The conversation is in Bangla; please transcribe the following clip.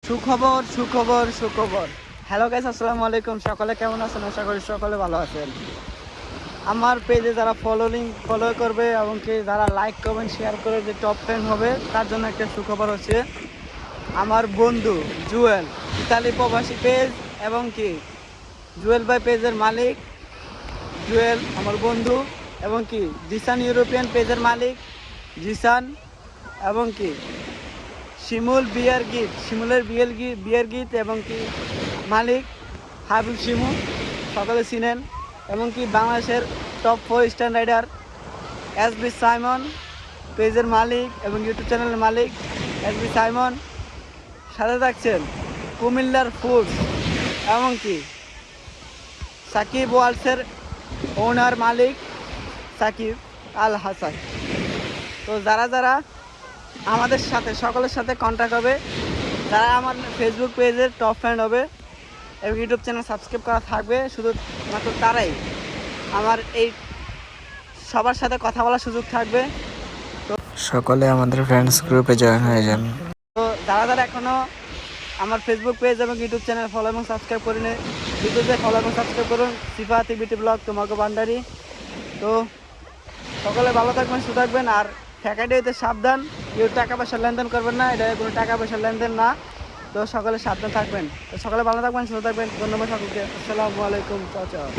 সুখবর সুখবর সুখবর। হ্যালো গাইস, আসসালামু আলাইকুম। সকলে কেমন আছেন? আশা করি সকলে ভালো আছেন। আমার পেজে যারা ফলো করবে এবং কি যারা লাইক করবেন শেয়ার করে যে টপ 10 হবে, তার জন্য একটা সুখবর হচ্ছে আমার বন্ধু জুয়েল, ইতালি প্রবাসী পেজ এবং কি জুয়েল ভাই পেজের মালিক জুয়েল আমার বন্ধু, এবং কি জিসান ইউরোপিয়ান পেজের মালিক জিসান, এবং কি শিমুলের বিয়ের গীত এবং কি মালিক হাবিব শিমু, সকলে চিনেন। এবং কি বাংলাদেশের top 4 star rider SB Simon পেজের মালিক এবং ইউটিউব চ্যানেলের মালিক SB সাইমন। সাথে থাকছেন কুমিল্লার ফুডস এবং কি সাকিব ওয়ার্ল্ডসের ওনার মালিক সাকিব আল হাসান। তো যারা আমাদের সাথে সকলের সাথে কন্ট্যাক্ট হবে, যারা আমার ফেসবুক পেজের টপ ফ্রেন্ড হবে এবং ইউটিউব চ্যানেল সাবস্ক্রাইব করা থাকবে, শুধুমাত্র তারাই আমার এই সবার সাথে কথা বলার সুযোগ থাকবে। তো সকলে আমাদের ফ্রেন্ডস গ্রুপে জয়েন হয়ে যান। যারা এখনও আমার ফেসবুক পেজ এবং ইউটিউব চ্যানেল ফলো এবং সাবস্ক্রাইব করিনি, ইউটিউবে ফলো এবং সাবস্ক্রাইব করুন সিফাতি বিউটি ব্লগ তোমাকে বান্ডারি। তো সকলে ভালো থাকবেন, সুস্থ থাকবেন, আর ফ্যাকাইডিতে সাবধান, কেউ টাকা পয়সা লেনদেন করবেন না, এটা কোনো টাকা পয়সা লেনদেন না। তো সকলে সাবধান থাকবেন। তো সকলে ভালো থাকবেন, সুস্থ থাকবেন। ধন্যবাদ সকলকে। আসসালামু আলাইকুম। চাও।